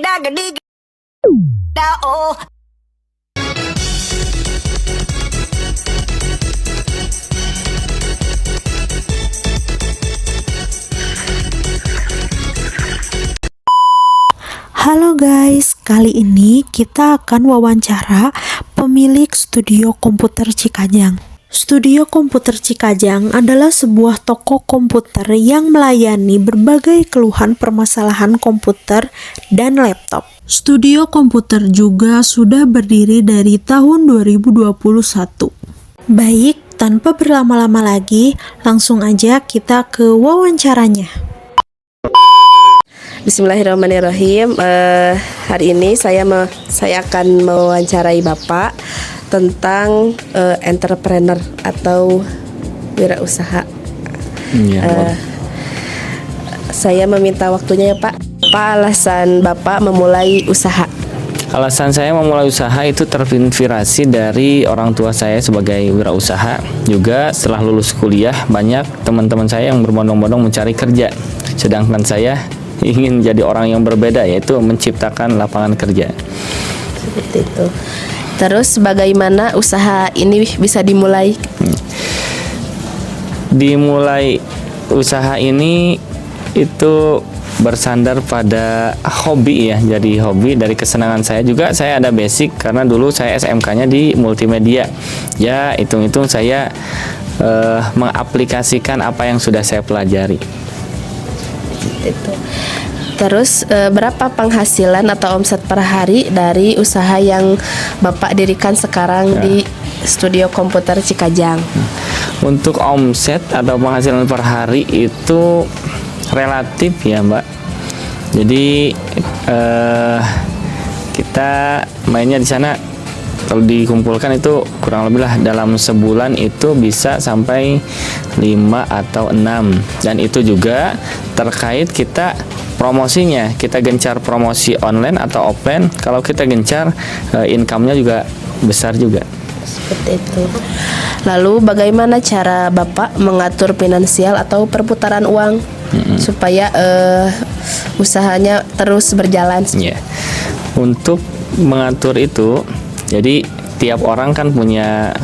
Oh. Halo guys, kali ini kita akan wawancara pemilik Studio Komputer Cikajang. Studio Komputer Cikajang adalah sebuah toko komputer yang melayani berbagai keluhan permasalahan komputer dan laptop. Studio Komputer juga sudah berdiri dari tahun 2021. Baik, tanpa berlama-lama lagi, langsung aja kita ke wawancaranya. Bismillahirrahmanirrahim. Hari ini saya akan mewawancarai Bapak tentang entrepreneur atau wirausaha. Saya meminta waktunya ya Pak. Apa alasan Bapak memulai usaha? Alasan saya memulai usaha itu terinspirasi dari orang tua saya sebagai wirausaha. Juga setelah lulus kuliah, banyak teman-teman saya yang berbondong-bondong mencari kerja. Sedangkan saya ingin jadi orang yang berbeda, yaitu menciptakan lapangan kerja. Seperti itu. Terus bagaimana usaha ini bisa dimulai? Dimulai usaha ini itu bersandar pada hobi ya. Jadi hobi dari kesenangan saya juga. Saya ada basic karena dulu saya SMK-nya di multimedia. Ya, hitung-hitung saya mengaplikasikan apa yang sudah saya pelajari. Itu. Terus berapa penghasilan atau omset per hari dari usaha yang Bapak dirikan sekarang di Studio Komputer Cikajang? Untuk omset atau penghasilan per hari itu relatif ya Mbak. Jadi kita mainnya di sana kalau dikumpulkan itu kurang lebih lah dalam sebulan itu bisa sampai 5 atau 6, dan itu juga terkait kita promosinya. Kita gencar promosi online atau offline. Kalau kita gencar income-nya juga besar juga. Seperti itu. Lalu bagaimana cara Bapak mengatur finansial atau perputaran uang supaya usahanya terus berjalan? Yeah. Untuk mengatur itu, jadi tiap orang kan punya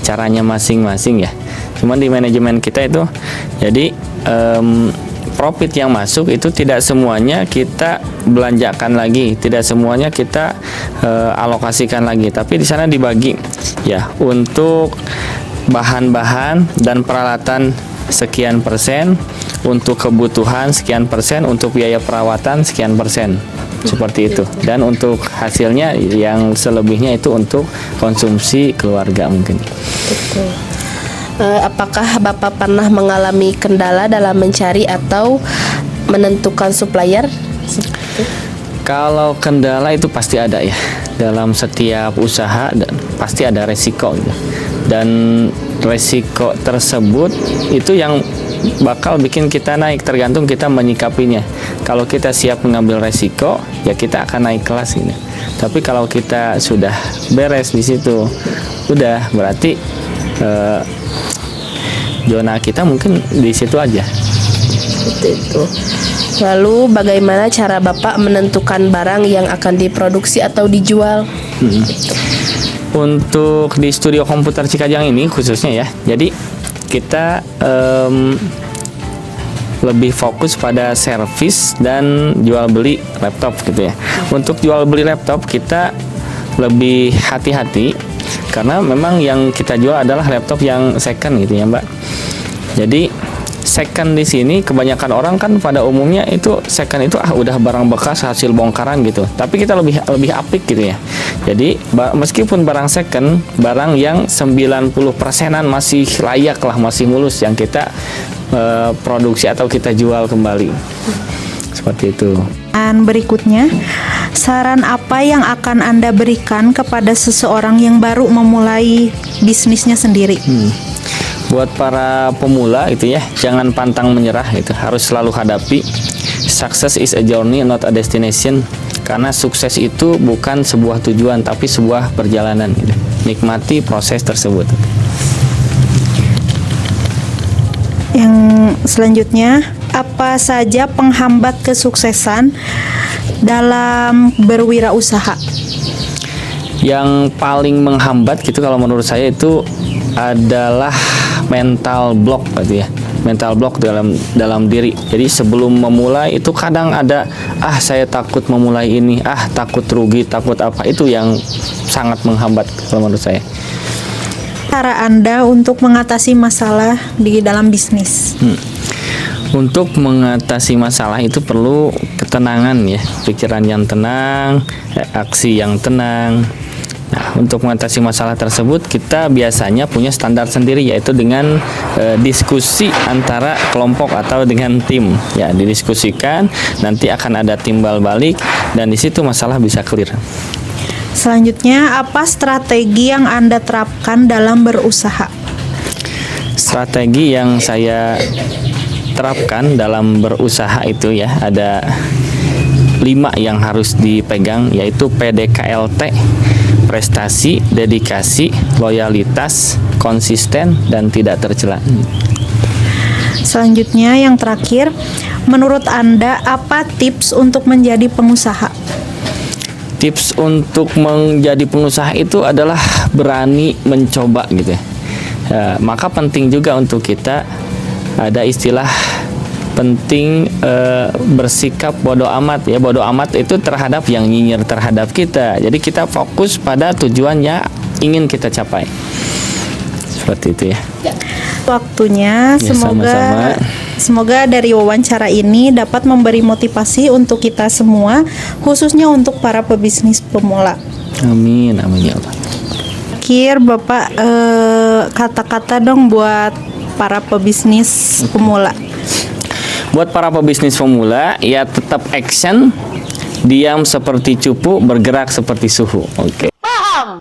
caranya masing-masing ya. Cuman di manajemen kita itu, jadi profit yang masuk itu tidak semuanya kita belanjakan lagi, tidak semuanya kita alokasikan lagi, tapi di sana dibagi ya, untuk bahan-bahan dan peralatan sekian persen, untuk kebutuhan sekian persen, untuk biaya perawatan sekian persen, seperti itu. Dan untuk hasilnya yang selebihnya itu untuk konsumsi keluarga mungkin. Betul. Apakah Bapak pernah mengalami kendala dalam mencari atau menentukan supplier? Kalau kendala itu pasti ada ya, dalam setiap usaha dan pasti ada resiko gitu. Dan resiko tersebut itu yang bakal bikin kita naik, tergantung kita menyikapinya. Kalau kita siap mengambil resiko, ya kita akan naik kelas ini. Tapi kalau kita sudah beres di situ, udah berarti zona kita mungkin di situ aja. Seperti itu. Lalu bagaimana cara Bapak menentukan barang yang akan diproduksi atau dijual? Untuk di Studio Komputer Cikajang ini khususnya ya, jadi kita lebih fokus pada servis dan jual beli laptop gitu ya. Untuk jual beli laptop kita lebih hati-hati karena memang yang kita jual adalah laptop yang second gitu ya Mbak. Jadi second di sini kebanyakan orang kan pada umumnya itu second itu udah barang bekas hasil bongkaran gitu. Tapi kita lebih apik gitu ya. Jadi meskipun barang second, barang yang 90%-an masih layak lah, masih mulus yang kita produksi atau kita jual kembali. Seperti itu. Dan berikutnya, saran apa yang akan Anda berikan kepada seseorang yang baru memulai bisnisnya sendiri? Buat para pemula itu ya, jangan pantang menyerah, itu harus selalu hadapi. Success is a journey, not a destination. Karena sukses itu bukan sebuah tujuan, tapi sebuah perjalanan gitu. Nikmati proses tersebut. Yang selanjutnya, apa saja penghambat kesuksesan dalam berwirausaha? Yang paling menghambat gitu kalau menurut saya itu adalah mental block gitu ya. Mental block dalam diri. Jadi sebelum memulai itu kadang ada saya takut memulai ini, takut rugi, takut apa. Itu yang sangat menghambat kalau menurut saya. Cara Anda untuk mengatasi masalah di dalam bisnis? Untuk mengatasi masalah itu perlu ketenangan ya, pikiran yang tenang, aksi yang tenang. Nah, untuk mengatasi masalah tersebut kita biasanya punya standar sendiri, yaitu dengan diskusi antara kelompok atau dengan tim. Ya, didiskusikan, nanti akan ada timbal balik dan di situ masalah bisa clear. Selanjutnya, apa strategi yang Anda terapkan dalam berusaha? Strategi yang saya terapkan dalam berusaha itu ya ada 5 yang harus dipegang, yaitu PDKLT, prestasi, dedikasi, loyalitas, konsisten, dan tidak tercela. Selanjutnya yang terakhir, menurut Anda apa tips untuk menjadi pengusaha? Tips untuk menjadi pengusaha itu adalah berani mencoba gitu ya. Maka penting juga untuk kita ada istilah penting bersikap bodoh amat ya. Bodoh amat itu terhadap yang nyinyir terhadap kita. Jadi kita fokus pada tujuannya ingin kita capai. Seperti itu ya. Waktunya, semoga dari wawancara ini dapat memberi motivasi untuk kita semua, khususnya untuk para pebisnis pemula. Amin, amin ya Allah. Akhir Bapak kata-kata dong buat para pebisnis pemula. Buat para pebisnis pemula, ya tetap action, diam seperti cupu, bergerak seperti suhu. Oke. Paham.